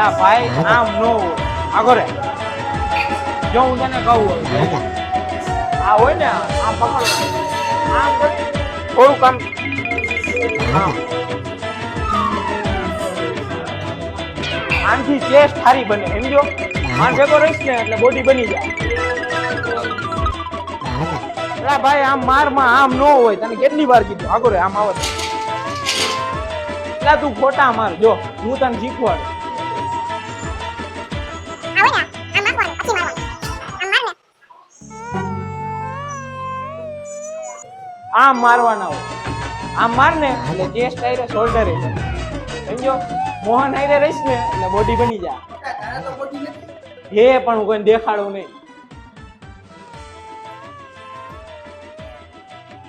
એલા ભાઈ આમ નો આગળ રે જો હું તને કહું આ હોય ને આમ પકડ આમ થોડું કામ આમથી ચેસ્ટ સારી બને સમજો આમ ભેગો રહીશ ને એટલે બોડી બની જાય એલા ભાઈ આમ મારમાં આમ નો હોય તને કેટલી વાર કીધું આગળ રે આમ આવે એલા તું ખોટા માર જો હું તને શીખવાડું આમ મારવાના હોય આમ માર ને એટલે ચેસ્ટ આયરે શોલ્ડર એ સમજો મોહન આયરે રહીશ ને એટલે બોડી બની જાય હે પણ હું કોઈને દેખાડું નહીં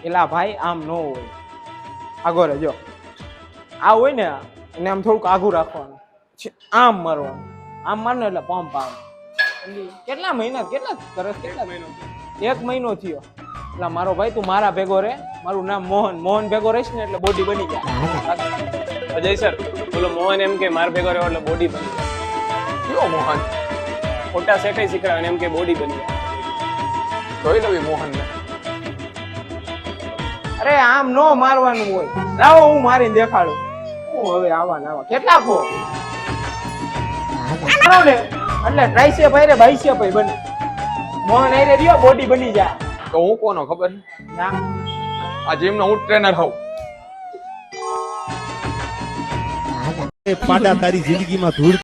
એલા ભાઈ આમ નો હોય આગળ રે જો આ હોય ને એને આમ થોડુંક આઘું રાખવાનું આમ મારવાનું આમ મારને એટલે પંપ આવે કેટલા મહિના કેટલા સરસ કેટલા મહિનો 1 મહિનો થયો એટલે મારો ભાઈ તું મારા ભેગો રે મારું નામ મોહન મોહન ભેગો રહીશ ને એટલે બોડી બની જાય અજય સર બોલો મોહન એમ કે માર ભેગો રહ્યો એટલે બોડી બની જાય કયો મોહન ખોટા સેટાઈ શીખડાવે એમ કે બોડી બની જાય જોઈ લવી મોહન ને અરે આમ નો મારવાનું હોય લાવો હું મારીને દેખાડું હું હવે આવા નાવા કેટલા ખો ને એટલે ટ્રાઇસેપ ભાઈ બાઇસેપ ભાઈ બને મોહન આયરે રહ્યો બોડી બની જાય તો હું કોનો ખબર ના આ જીમ નો હું ટ્રેનર હોઉં પાડા તારી જિંદગીમાં ધૂળ